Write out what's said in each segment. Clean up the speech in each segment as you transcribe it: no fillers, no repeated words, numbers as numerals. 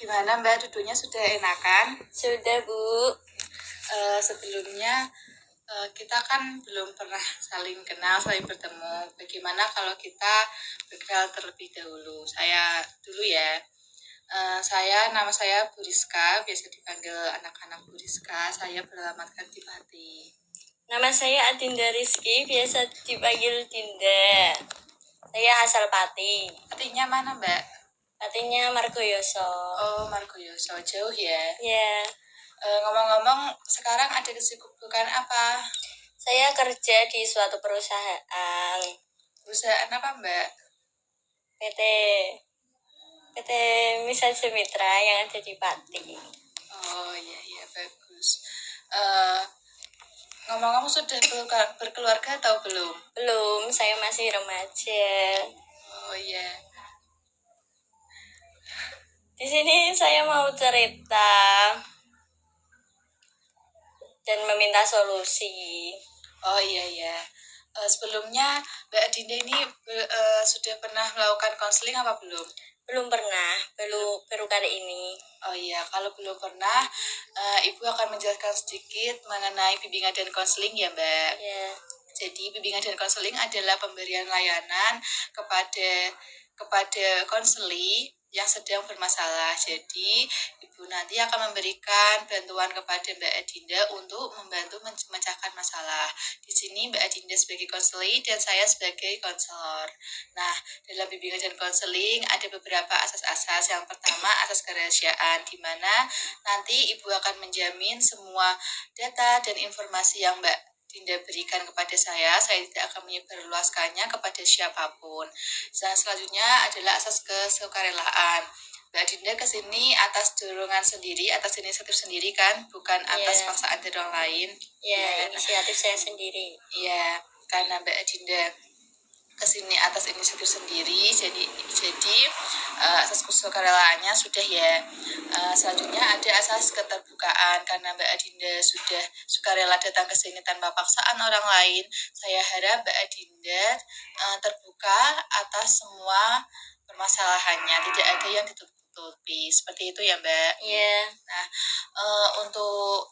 Gimana Mbak, duduknya sudah enakan? Sudah, Bu. Sebelumnya kita kan belum pernah saling kenal, saling bertemu. Bagaimana kalau kita berkenal terlebih dahulu? Saya dulu ya. Nama saya Bu Rizka, biasa dipanggil anak-anak Bu Rizka. Saya beralamatkan di Pati. Nama saya Adinda Rizky, biasa dipanggil Dinda. Saya asal Pati. Patinya mana Mbak? Patinya Margoyoso. Oh, Margoyoso, jauh ya? Ya, Ngomong-ngomong, sekarang ada kesibukan apa? saya kerja di suatu perusahaan. Perusahaan apa Mbak? PT Misal Semitra yang ada di Pati. Oh iya bagus. Ngomong-ngomong sudah berkeluarga atau belum? Belum, saya masih remaja. Oh iya. Di sini saya mau cerita dan meminta solusi. Oh iya. Sebelumnya Mbak Adinda ini sudah pernah melakukan konseling apa belum? Belum pernah, baru kali ini. Oh iya, kalau belum pernah, Ibu akan menjelaskan sedikit mengenai bimbingan dan konseling ya Mbak. Ya. Jadi bimbingan dan konseling adalah pemberian layanan kepada konseli yang sedang bermasalah. Jadi Ibu nanti akan memberikan bantuan kepada Mbak Adinda untuk membantu memecahkan masalah. Di sini Mbak Adinda sebagai konseli dan saya sebagai konselor. Nah, dalam bimbingan dan konseling ada beberapa asas-asas. Yang pertama, asas kerahasiaan, di mana nanti Ibu akan menjamin semua data dan informasi yang Mbak Dinda berikan kepada saya tidak akan menyebarluaskannya kepada siapapun. Dan selanjutnya adalah asas kesukarelaan. Mbak Dinda kesini atas dorongan sendiri, atas inisiatif sendiri kan, bukan atas paksaan dari orang lain. Inisiatif saya sendiri. Iya, karena Mbak Dinda kesini atas inisiatif sendiri, jadi asas kesukarelaannya sudah ya. Selanjutnya ada asas keterbukaan, karena Mbak Adinda sudah sukarela datang ke sini tanpa paksaan orang lain. Saya harap Mbak Adinda terbuka atas semua permasalahannya, tidak ada yang ditutupi. Seperti itu ya Mbak. Iya. Nah, untuk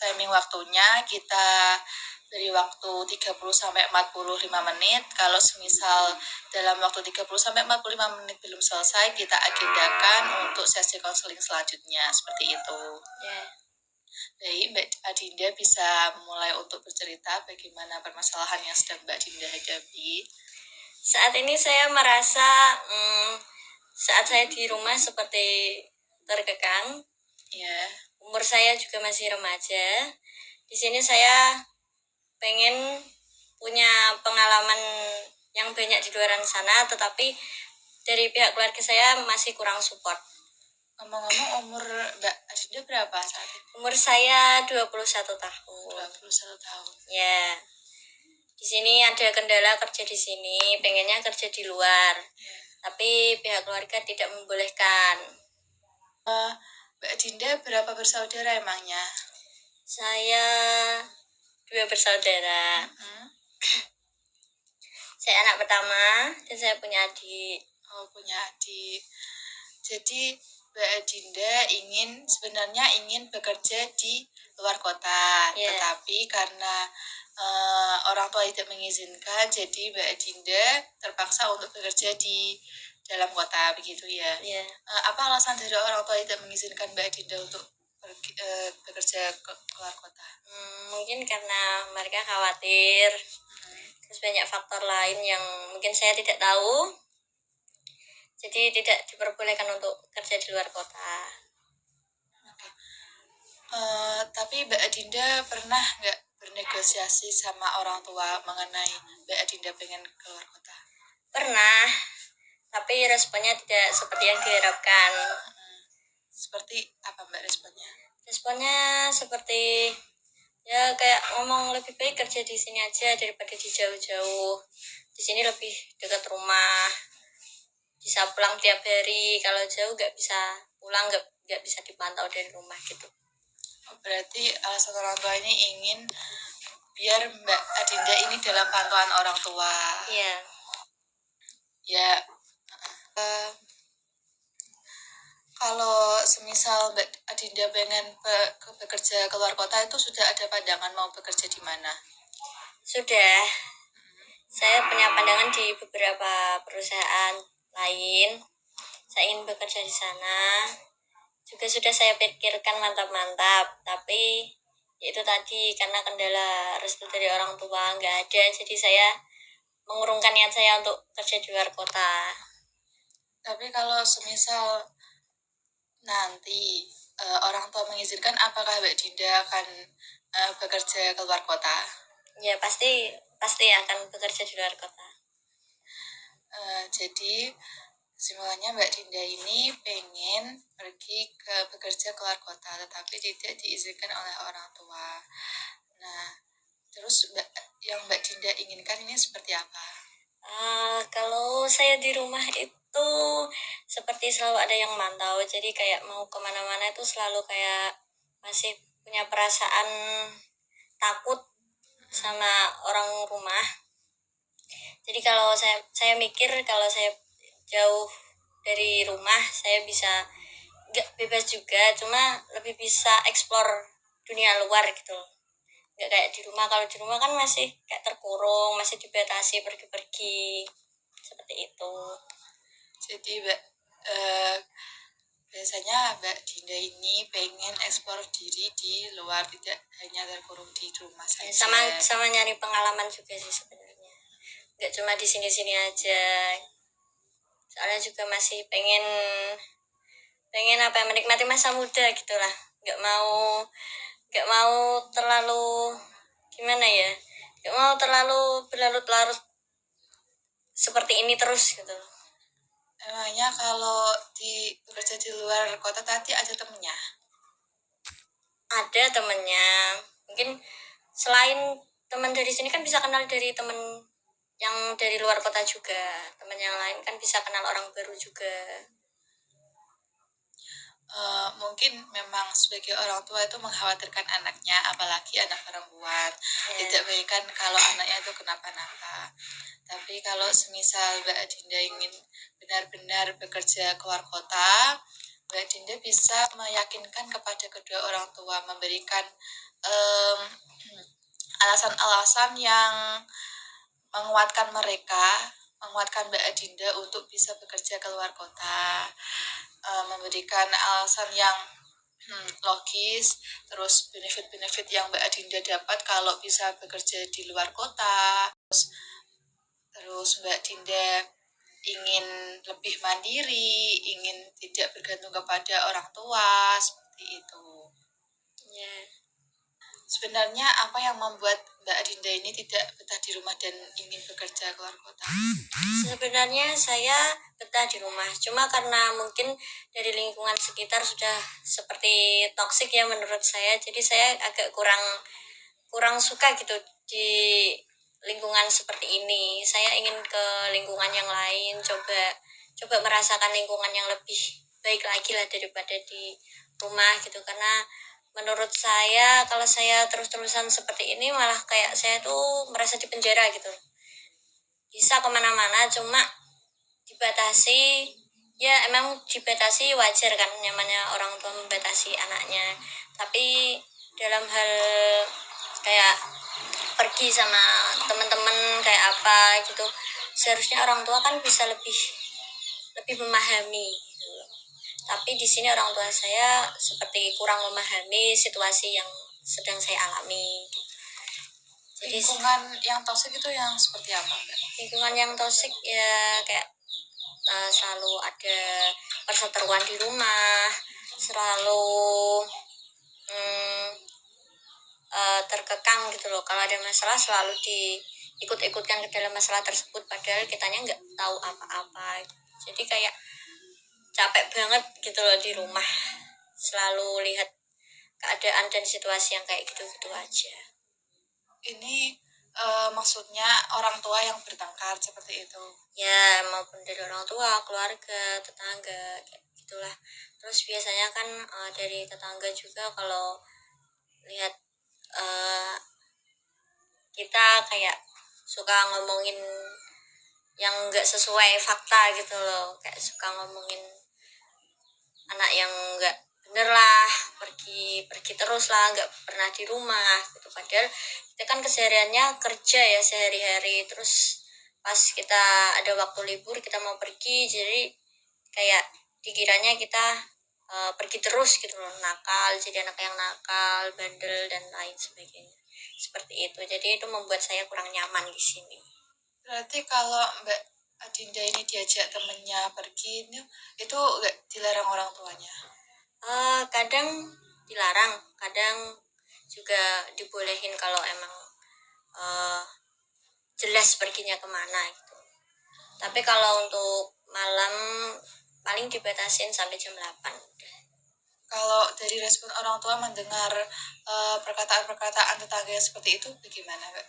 timing waktunya kita beri waktu 30-45 menit. Kalau semisal dalam waktu 30-45 menit belum selesai, kita agendakan untuk sesi konseling selanjutnya. Seperti itu. Yeah. Baik, Mbak Adinda bisa mulai untuk bercerita bagaimana permasalahan yang sedang Mbak Adinda hadapi. Saat ini saya merasa saat saya di rumah seperti terkekang. Yeah. Umur saya juga masih remaja. Di sini saya pengen punya pengalaman yang banyak di luar sana, tetapi dari pihak keluarga saya masih kurang support. Ngomong-ngomong, umur Mbak Adinda berapa saat ini? Umur saya 21 tahun. 21 tahun. Ya. Di sini ada kendala kerja di sini, pengennya kerja di luar. Yeah. Tapi pihak keluarga tidak membolehkan. Mbak Dinda berapa bersaudara emangnya? Saya 2 bersaudara. Saya anak pertama dan saya punya adik. Oh, punya adik. Jadi Mbak Dinda sebenarnya ingin bekerja di luar kota, tetapi karena orang tua tidak mengizinkan, jadi Mbak Dinda terpaksa untuk bekerja di dalam kota, begitu ya. Apa alasan dari orang tua tidak mengizinkan Mbak Dinda untuk bekerja ke luar kota? Mungkin karena mereka khawatir. Terus banyak faktor lain yang mungkin saya tidak tahu. Jadi tidak diperbolehkan untuk kerja di luar kota. Tapi Mbak Adinda pernah nggak bernegosiasi sama orang tua mengenai Mbak Adinda pengen keluar kota? Pernah, tapi responnya tidak seperti yang diharapkan. Seperti apa Mbak responnya? Responnya seperti ya kayak ngomong lebih baik kerja di sini aja daripada di jauh-jauh. Di sini lebih dekat rumah, bisa pulang tiap hari. Kalau jauh nggak bisa pulang, nggak bisa dipantau dari rumah gitu. Berarti alasan orang tua ini ingin biar Mbak Adinda ini dalam pantauan orang tua. Iya. Ya. Kalau semisal Mbak Adinda pengen bekerja keluar kota itu sudah ada pandangan mau bekerja di mana? Sudah, saya punya pandangan di beberapa perusahaan lain. Saya ingin bekerja di sana. Juga sudah saya pikirkan mantap-mantap, tapi itu tadi karena kendala restu dari orang tua nggak ada, jadi saya mengurungkan niat saya untuk kerja di luar kota. Tapi kalau semisal nanti orang tua mengizinkan, apakah Mbak Dinda akan bekerja keluar kota? Ya pasti akan bekerja di luar kota. Jadi semuanya Mbak Dinda ini pengen pergi ke bekerja keluar kota, tetapi tidak diizinkan oleh orang tua. Nah, terus yang Mbak Dinda inginkan ini seperti apa? Kalau saya di rumah itu seperti selalu ada yang mantau, jadi kayak mau kemana-mana itu selalu kayak masih punya perasaan takut sama orang rumah. Jadi kalau saya mikir kalau saya jauh dari rumah saya bisa nggak bebas juga, cuma lebih bisa explore dunia luar gitu loh. Nggak kayak di rumah. Kalau di rumah kan masih kayak terkurung, masih dibatasi pergi-pergi seperti itu. Jadi biasanya Mbak Dinda ini pengen eksplor diri di luar, tidak hanya terkurung di rumah saja. Sama nyari pengalaman juga sih sebenarnya. Nggak cuma di sini-sini aja. Soalnya juga masih pengen menikmati masa muda gitulah. Nggak mau terlalu gimana ya? Nggak mau terlalu berlarut-larut seperti ini terus gitu. Emangnya kalau bekerja di luar kota tadi ada temennya? Ada temennya, mungkin selain teman dari sini kan bisa kenal dari teman yang dari luar kota juga. Teman yang lain kan bisa kenal orang baru juga. Mungkin memang sebagai orang tua itu mengkhawatirkan anaknya, apalagi anak perempuan. Tidak baik kan kalau anaknya itu kenapa-napa. Tapi kalau semisal Mbak Adinda ingin benar-benar bekerja keluar kota, Mbak Dinda bisa meyakinkan kepada kedua orang tua, memberikan alasan-alasan yang menguatkan mereka, menguatkan Mbak Adinda untuk bisa bekerja keluar kota, memberikan alasan yang logis, terus benefit-benefit yang Mbak Adinda dapat kalau bisa bekerja di luar kota, terus Mbak Dinda ingin lebih mandiri, ingin tidak bergantung kepada orang tua, seperti itu. Sebenarnya apa yang membuat Mbak Adinda ini tidak betah di rumah dan ingin bekerja keluar kota? Sebenarnya saya betah di rumah, cuma karena mungkin dari lingkungan sekitar sudah seperti toksik ya menurut saya, jadi saya agak kurang suka gitu di lingkungan seperti ini. Saya ingin ke lingkungan yang lain, coba merasakan lingkungan yang lebih baik lagi lah daripada di rumah gitu. Karena menurut saya kalau saya terus-terusan seperti ini malah kayak saya tuh merasa di penjara gitu. Bisa kemana-mana cuma dibatasi, ya emang dibatasi wajar kan, namanya orang tua membatasi anaknya. Tapi dalam hal kayak pergi sama teman-teman kayak apa gitu, seharusnya orang tua kan bisa lebih memahami gitu. Tapi di sini orang tua saya seperti kurang memahami situasi yang sedang saya alami. Jadi lingkungan yang toksik itu yang seperti apa, Mbak? Lingkungan yang toksik ya kayak selalu ada perseteruan di rumah, selalu terkekang gitu loh. Kalau ada masalah selalu diikut-ikutkan ke dalam masalah tersebut, padahal kitanya nggak tahu apa-apa. Jadi kayak capek banget gitu loh di rumah, selalu lihat keadaan dan situasi yang kayak gitu-gitu aja. Ini maksudnya orang tua yang bertengkar seperti itu? Ya, maupun dari orang tua, keluarga, tetangga, kayak gitulah. Terus biasanya kan dari tetangga juga kalau lihat kita kayak suka ngomongin yang nggak sesuai fakta gitu loh, kayak suka ngomongin anak yang nggak bener lah, pergi pergi terus lah, nggak pernah di rumah gitu. Padahal kita kan kesehariannya kerja ya sehari-hari, terus pas kita ada waktu libur kita mau pergi, jadi kayak dikiranya kita pergi terus gitu loh, nakal, jadi anak yang nakal, bandel dan lain sebagainya seperti itu. Jadi itu membuat saya kurang nyaman di sini. Berarti kalau Mbak Adinda ini diajak temennya pergi itu nggak dilarang orang tuanya? Kadang dilarang, kadang juga dibolehin kalau emang uh, jelas perginya kemana gitu. Tapi kalau untuk malam paling dibatasin sampai jam 8 udah. Kalau dari respon orang tua mendengar perkataan-perkataan tetangga yang seperti itu bagaimana, Mbak?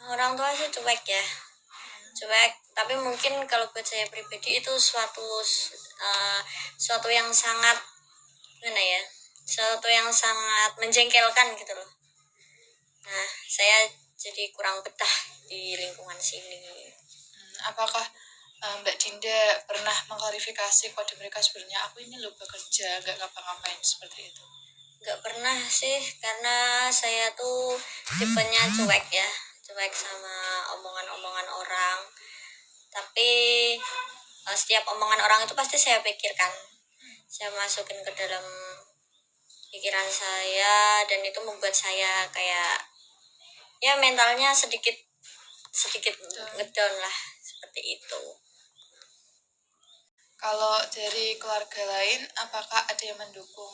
Orang tua sih cuek ya, cuek. Tapi mungkin kalau buat saya pribadi itu suatu yang sangat gimana ya, suatu yang sangat menjengkelkan gitu loh. Nah, saya jadi kurang betah di lingkungan sini. Apakah Mbak Dinda pernah mengklarifikasi kepada mereka sebenarnya aku ini loh bekerja, nggak ngapa-ngapain seperti itu? Nggak pernah sih, karena saya tuh tipenya cuek ya, cuek sama omongan-omongan orang. Tapi setiap omongan orang itu pasti saya pikirkan, saya masukin ke dalam pikiran saya, dan itu membuat saya kayak ya mentalnya sedikit sedikit ngedown lah, seperti itu. Kalau dari keluarga lain, apakah ada yang mendukung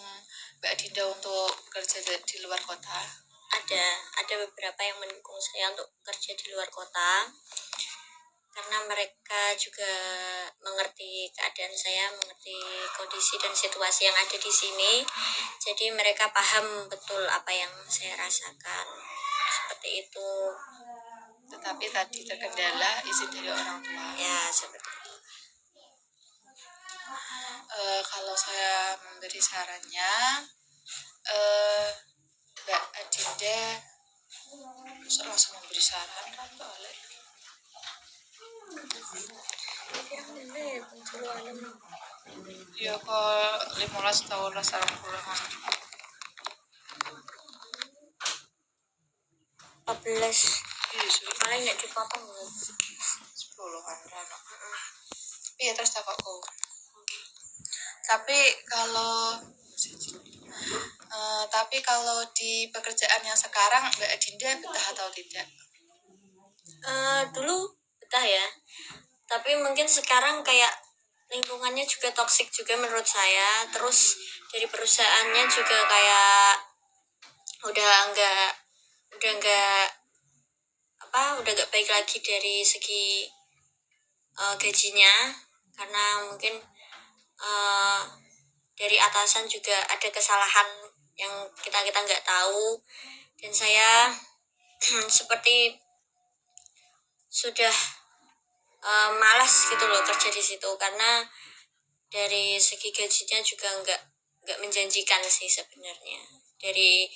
Mbak Dinda untuk bekerja di luar kota? Ada beberapa yang mendukung saya untuk kerja di luar kota, karena mereka juga mengerti keadaan saya, mengerti kondisi dan situasi yang ada di sini. Jadi mereka paham betul apa yang saya rasakan, seperti itu. Tetapi tadi terkendala izin dari orang tua. Ya, seperti itu. Kalau saya memberi sarannya, Mbak Adinda langsung memberi saran kan boleh. Ya kok 15 tahun lah saran pulang. 14 Iya sih. paling nggak dipotong loh. 10-an anak. Iya terus takutku. Tapi kalau di pekerjaan yang sekarang Mbak Adinda betah atau tidak? Dulu betah ya, tapi mungkin sekarang kayak lingkungannya juga toksik juga menurut saya. Terus dari perusahaannya juga kayak udah nggak udah nggak baik lagi dari segi gajinya, karena mungkin dari atasan juga ada kesalahan yang kita nggak tahu, dan saya seperti sudah malas gitu loh kerja di situ, karena dari segi gajinya juga nggak menjanjikan sih sebenarnya dari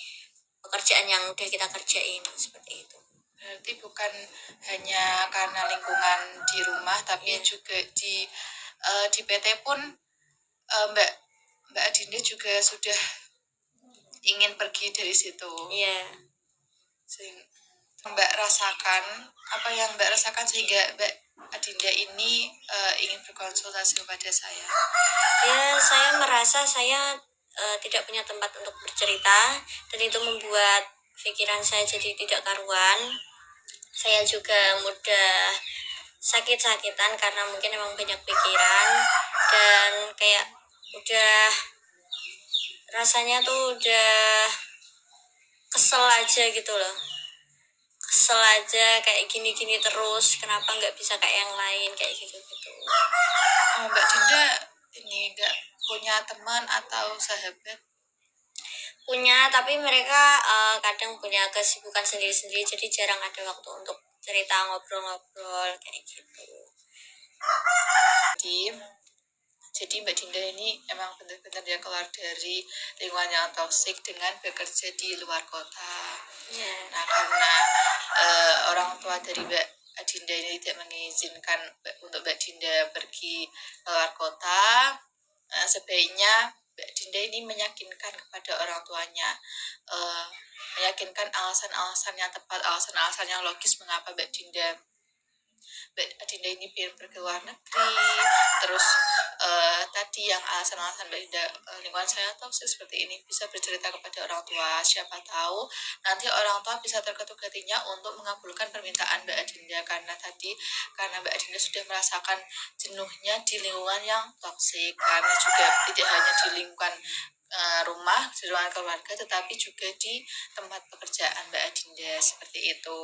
pekerjaan yang udah kita kerjain, seperti itu. Berarti bukan hanya karena lingkungan di rumah, tapi juga di PT pun Mbak Adinda juga sudah ingin pergi dari situ. Iya. Mbak rasakan apa yang Mbak rasakan sehingga Mbak Adinda ini ingin berkonsultasi kepada saya? Ya, saya merasa saya tidak punya tempat untuk bercerita, dan itu membuat pikiran saya jadi tidak karuan. Saya juga mudah sakit-sakitan karena mungkin emang banyak pikiran, dan kayak udah rasanya tuh udah kesel aja gitu loh, kesel aja kayak gini-gini terus, kenapa nggak bisa kayak yang lain kayak gitu. Mbak Dinda ini nggak punya teman atau sahabat? Punya, tapi mereka kadang punya kesibukan sendiri-sendiri, jadi jarang ada waktu untuk cerita, ngobrol-ngobrol kayak gitu. Jadi Mbak Dinda ini emang benar-benar dia keluar dari lingkungan yang toksik dengan bekerja di luar kota. Nah karena orang tua dari Mbak Dinda ini tidak mengizinkan untuk Mbak Dinda pergi keluar kota, sebaiknya Mbak Dinda ini meyakinkan kepada orang tuanya, meyakinkan alasan-alasan yang tepat, alasan-alasan yang logis mengapa Mbak Dinda ini pengen pergi ke luar negeri. Terus tadi yang alasan-alasan Mbak Dinda, lingkungan saya toksik seperti ini, bisa bercerita kepada orang tua. Siapa tahu nanti orang tua bisa terketuk hatinya untuk mengabulkan permintaan Mbak Dinda, karena Mbak Dinda sudah merasakan jenuhnya di lingkungan yang toksik, karena juga tidak hanya di lingkungan rumah, di ruangan keluarga, tetapi juga di tempat pekerjaan Mbak Dinda seperti itu.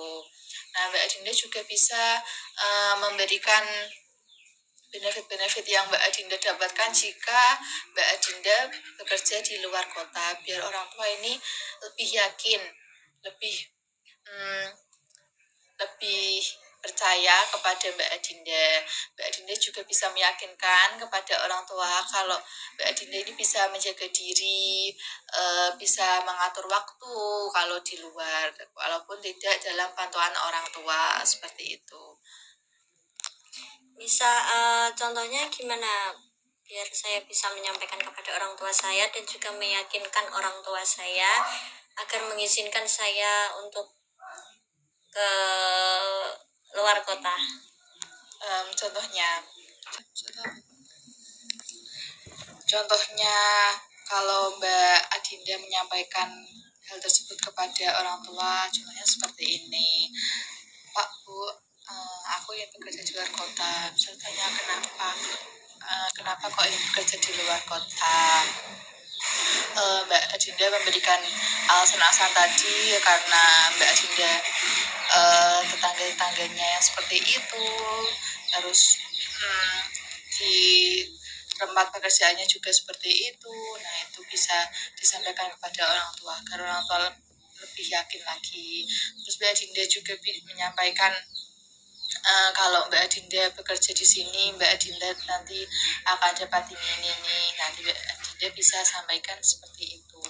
Nah, Mbak Dinda juga bisa memberikan benefit-benefit yang Mbak Adinda dapatkan jika Mbak Adinda bekerja di luar kota, biar orang tua ini lebih yakin, lebih percaya kepada Mbak Adinda. Mbak Adinda juga bisa meyakinkan kepada orang tua kalau Mbak Adinda ini bisa menjaga diri, bisa mengatur waktu kalau di luar, walaupun tidak dalam pantauan orang tua, seperti itu. Bisa contohnya gimana biar saya bisa menyampaikan kepada orang tua saya dan juga meyakinkan orang tua saya agar mengizinkan saya untuk ke luar kota? Contohnya kalau Mbak Adinda menyampaikan hal tersebut kepada orang tua, contohnya seperti ini. Pak, Bu, aku ingin bekerja di luar kota. Bisa tanya kenapa kok ingin bekerja di luar kota? Mbak Adinda memberikan alasan-alasan tadi karena Mbak Adinda tetangga-tetangganya yang seperti itu, terus di tempat pekerjaannya juga seperti itu. Nah, itu bisa disampaikan kepada orang tua agar orang tua lebih yakin lagi. Terus Mbak Adinda juga menyampaikan kalau Mbak Adinda bekerja di sini, Mbak Adinda nanti akan dapat ini. Nanti Mbak Adinda bisa sampaikan seperti itu.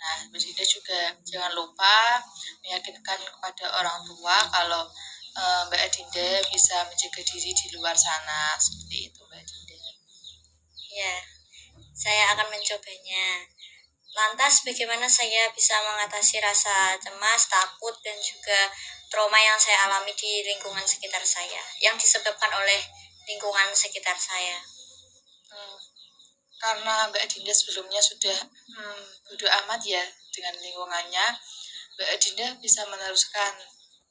Nah, Mbak Adinda juga jangan lupa meyakinkan kepada orang tua kalau Mbak Adinda bisa menjaga diri di luar sana, seperti itu Mbak Adinda. Ya, saya akan mencobanya. Lantas bagaimana saya bisa mengatasi rasa cemas, takut, dan juga trauma yang saya alami di lingkungan sekitar saya, yang disebabkan oleh lingkungan sekitar saya? Karena Mbak Adinda sebelumnya sudah bodo amat ya dengan lingkungannya, Mbak Adinda bisa meneruskan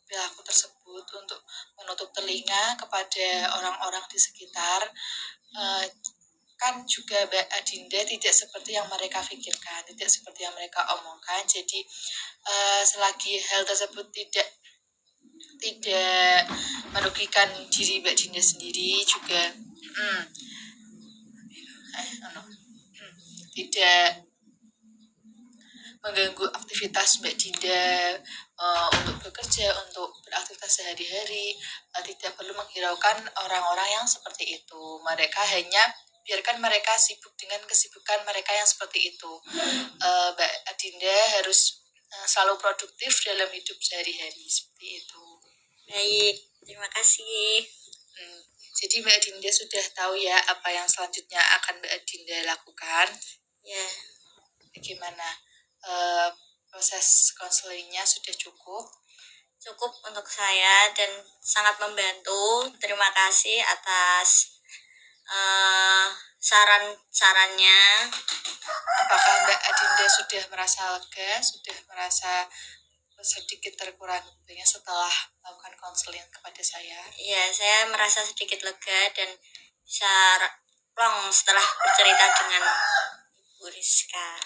perilaku tersebut untuk menutup telinga kepada orang-orang di sekitar. Kan juga Mbak Adinda tidak seperti yang mereka pikirkan, tidak seperti yang mereka omongkan. Jadi selagi hal tersebut tidak merugikan diri Mbak Dinda sendiri, juga tidak mengganggu aktivitas Mbak Dinda untuk bekerja, untuk beraktivitas sehari-hari, tidak perlu menghiraukan orang-orang yang seperti itu. Mereka hanya biarkan mereka sibuk dengan kesibukan mereka yang seperti itu. Mbak Adinda harus selalu produktif dalam hidup sehari-hari, seperti itu. Baik, terima kasih. Jadi Mbak Adinda sudah tahu ya apa yang selanjutnya akan Mbak Adinda lakukan. Ya. Bagaimana proses konselingnya, sudah cukup? Cukup untuk saya dan sangat membantu. Terima kasih atas saran-sarannya. Apakah Mbak Adinda sudah merasa lega, sudah merasa sedikit terkurangi setelah melakukan konseling kepada saya? Iya, saya merasa sedikit lega dan bisa plong setelah bercerita dengan Bu Rizka.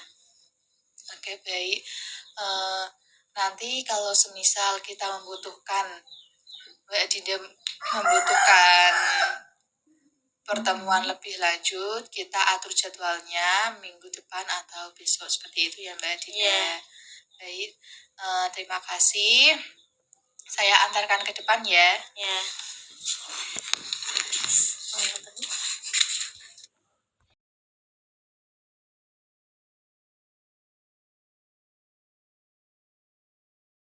Oke, baik. Nanti kalau semisal kita membutuhkan, Mbak Adinda membutuhkan pertemuan lebih lanjut, kita atur jadwalnya minggu depan atau besok, seperti itu ya Mbak Adinda. Yeah. Baik, terima kasih. Saya antarkan ke depan ya. Yeah.